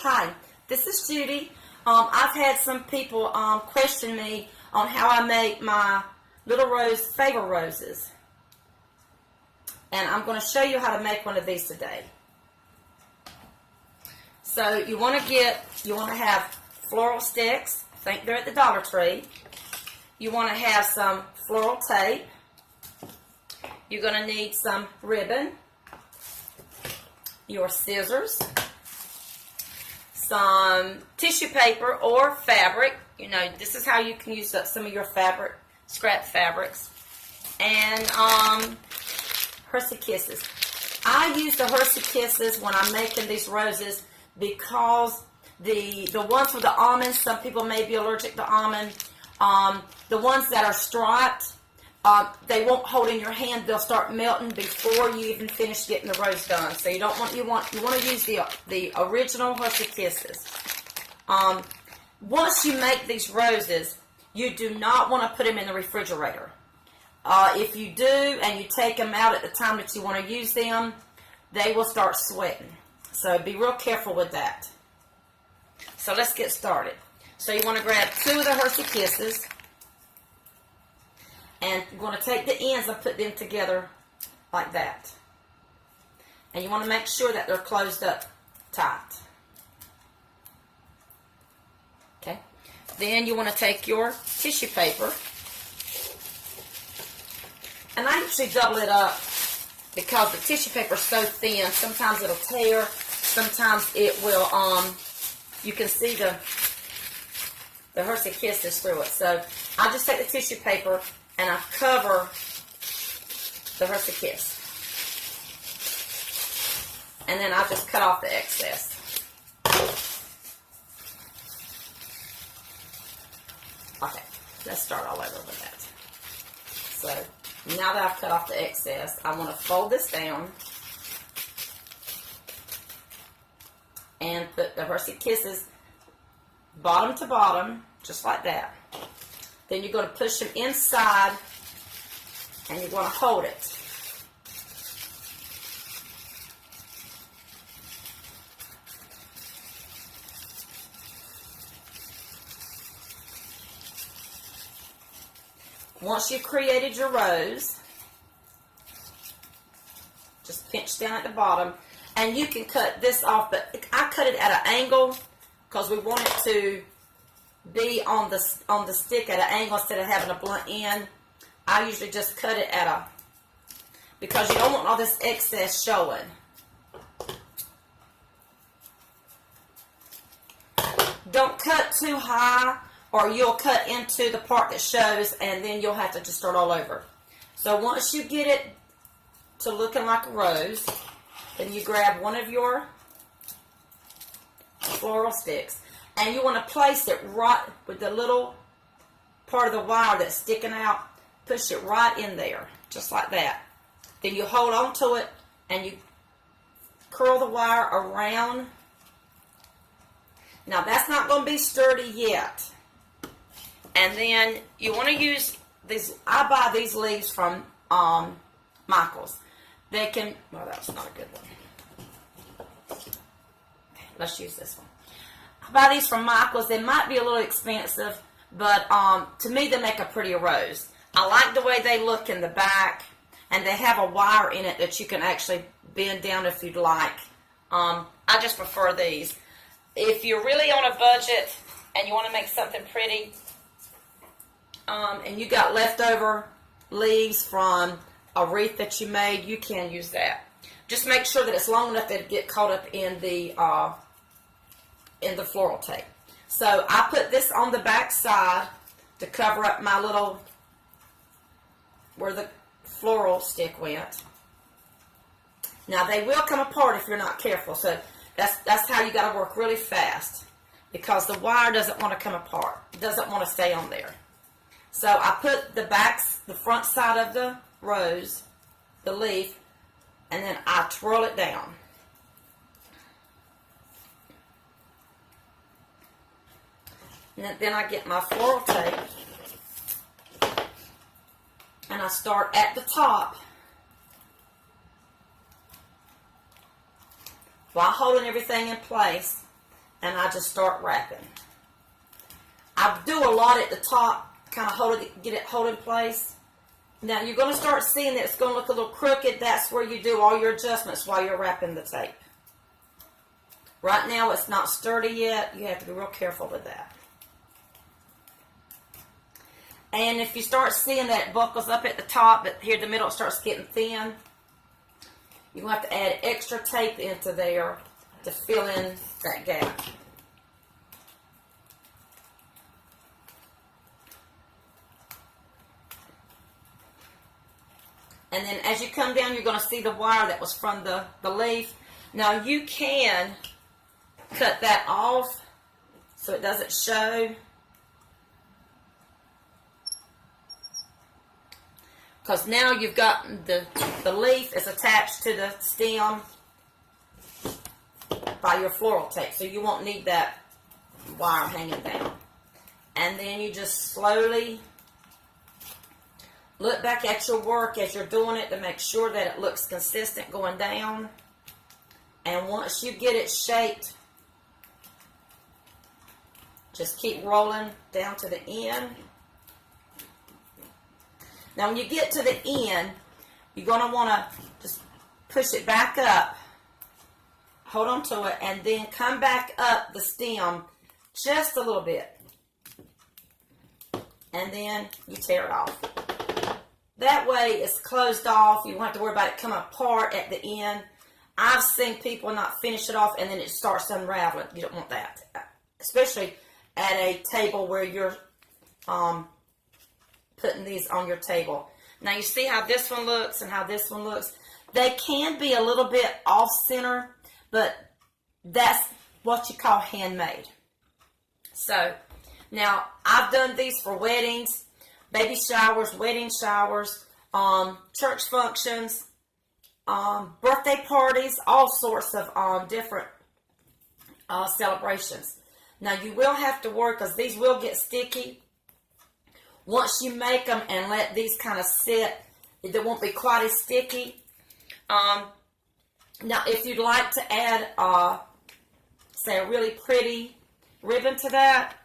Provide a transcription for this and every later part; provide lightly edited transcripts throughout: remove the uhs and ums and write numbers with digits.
Hi, this is Judy. I've had some people question me on how I make my little rose favor roses. And I'm going to show you how to make one of these today. So you want to have floral sticks. I think they're at the Dollar Tree. You want to have some floral tape. You're going to need some ribbon, your scissors, some tissue paper or fabric. You know, this is how you can use up some of your fabric, scrap fabrics, and Hershey Kisses. I use the Hershey Kisses when I'm making these roses because the ones with the almonds, some people may be allergic to almond. The ones that are striped, they won't hold in your hand. They'll start melting before you even finish getting the rose done. So you want to use the original Hershey Kisses. Once you make these roses, you do not want to put them in the refrigerator. If you do and you take them out at the time that you want to use them, they will start sweating. So be real careful with that. So let's get started. So you want to grab 2 of the Hershey Kisses. And you're going to take the ends and put them together like that. And you want to make sure that they're closed up tight. Okay. Then you want to take your tissue paper. And I usually double it up because the tissue paper is so thin. Sometimes it'll tear. Sometimes it will, you can see the Hershey Kisses through it. So I just take the tissue paper and I cover the Hershey Kiss. And then I just cut off the excess. Okay, let's start all over with that. So, now that I've cut off the excess, I want to fold this down and put the Hershey Kisses bottom to bottom, just like that. Then you're going to push them inside and you're going to hold it. Once you've created your rose, just pinch down at the bottom, and you can cut this off, but I cut it at an angle because we want it to be on the stick at an angle instead of having a blunt end. I usually just cut it at because you don't want all this excess showing. Don't cut too high or you'll cut into the part that shows and then you'll have to just start all over. So once you get it to looking like a rose, then you grab one of your floral sticks and you want to place it right with the little part of the wire that's sticking out. Push it right in there, just like that. Then you hold on to it and you curl the wire around. Now that's not going to be sturdy yet. And then you want to use these. I buy these leaves from Michael's. They can, well, that's not a good one. Okay, let's use this one. I buy these from Michael's. They might be a little expensive, but to me they make a prettier rose. I like the way they look in the back, and they have a wire in it that you can actually bend down if you'd like. I just prefer these. If you're really on a budget and you want to make something pretty, and you got leftover leaves from a wreath that you made, you can use that. Just make sure that it's long enough that it get caught up in the floral tape. So I put this on the back side to cover up my little, where the floral stick went. Now they will come apart if you're not careful. So that's how you got to work really fast because the wire doesn't want to come apart. It doesn't want to stay on there. So I put the front side of the rose, the leaf, and then I twirl it down. And then I get my floral tape and I start at the top while holding everything in place, and I just start wrapping. I do a lot at the top, kind of get it hold in place. Now you're going to start seeing that it's going to look a little crooked. That's where you do all your adjustments while you're wrapping the tape. Right now it's not sturdy yet. You have to be real careful with that. And if you start seeing that it buckles up at the top, but here in the middle it starts getting thin, you're going to have to add extra tape into there to fill in that gap. And then as you come down, you're going to see the wire that was from the leaf. Now you can cut that off so it doesn't show. Because now you've got the leaf is attached to the stem by your floral tape. So you won't need that wire hanging down. And then you just slowly look back at your work as you're doing it to make sure that it looks consistent going down. And once you get it shaped, just keep rolling down to the end. Now when you get to the end, you're going to want to just push it back up, hold on to it, and then come back up the stem just a little bit. And then you tear it off. That way it's closed off. You won't have to worry about it coming apart at the end. I've seen people not finish it off and then it starts unraveling. You don't want that. Especially at a table where you're putting these on your table. Now you see how this one looks and how this one looks. They can be a little bit off center, but that's what you call handmade. So now I've done these for weddings, baby showers, wedding showers, church functions, birthday parties, all sorts of different celebrations. Now you will have to work because these will get sticky. Once you make them and let these kind of sit, they won't be quite as sticky. Now, if you'd like to add, say, a really pretty ribbon to that,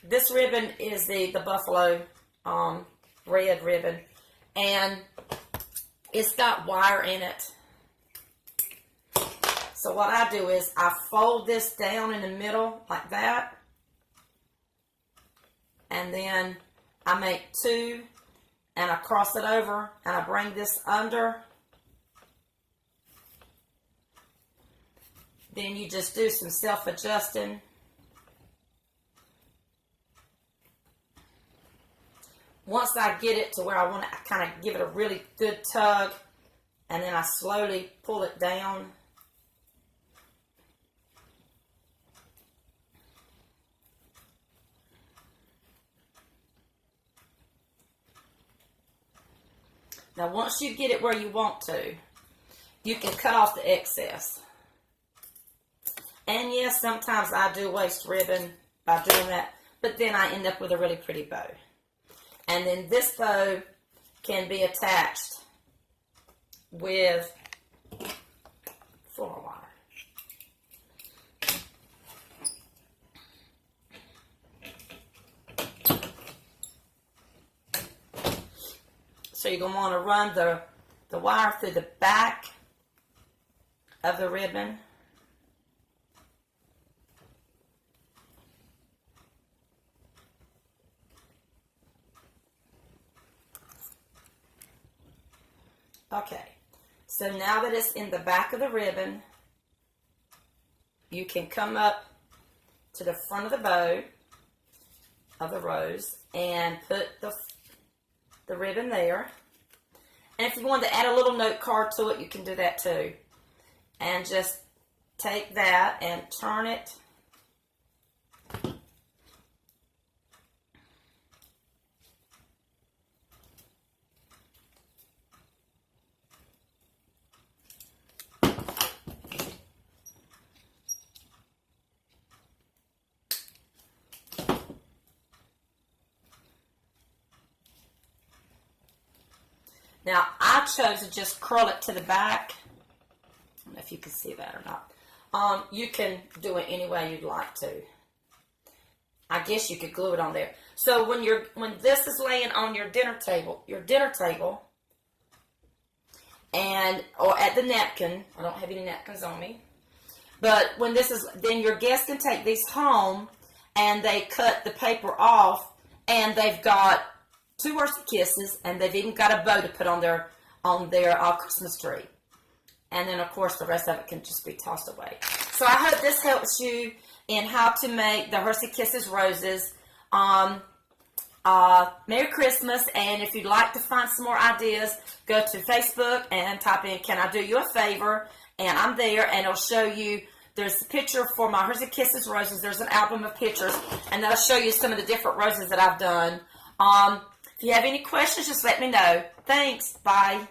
this ribbon is the buffalo red ribbon, and it's got wire in it. So what I do is I fold this down in the middle like that, and then I make two, and I cross it over, and I bring this under. Then you just do some self-adjusting. Once I get it to where I want to kind of give it a really good tug, and then I slowly pull it down. Now, once you get it where you want to, you can cut off the excess. And yes, sometimes I do waste ribbon by doing that, but then I end up with a really pretty bow. And then this bow can be attached with floral wire. So you're going to want to run the wire through the back of the ribbon. Okay, so now that it's in the back of the ribbon, you can come up to the front of the bow of the rose and put the ribbon there. And if you wanted to add a little note card to it, you can do that too. And just take that and turn it. Now, I chose to just curl it to the back. I don't know if you can see that or not. you can do it any way you'd like to. I guess you could glue it on there. So when this is laying on your dinner table, and or at the napkin, I don't have any napkins on me, but when this is, then your guests can take these home, and they cut the paper off, and they've got 2 Hershey Kisses, and they've even got a bow to put on their Christmas tree. And then, of course, the rest of it can just be tossed away. So I hope this helps you in how to make the Hershey Kisses roses. Merry Christmas, and if you'd like to find some more ideas, go to Facebook and type in, "Can I do you a favor?" And I'm there, and it'll show you, there's a picture for my Hershey Kisses roses. There's an album of pictures, and that'll show you some of the different roses that I've done. If you have any questions, just let me know. Thanks. Bye.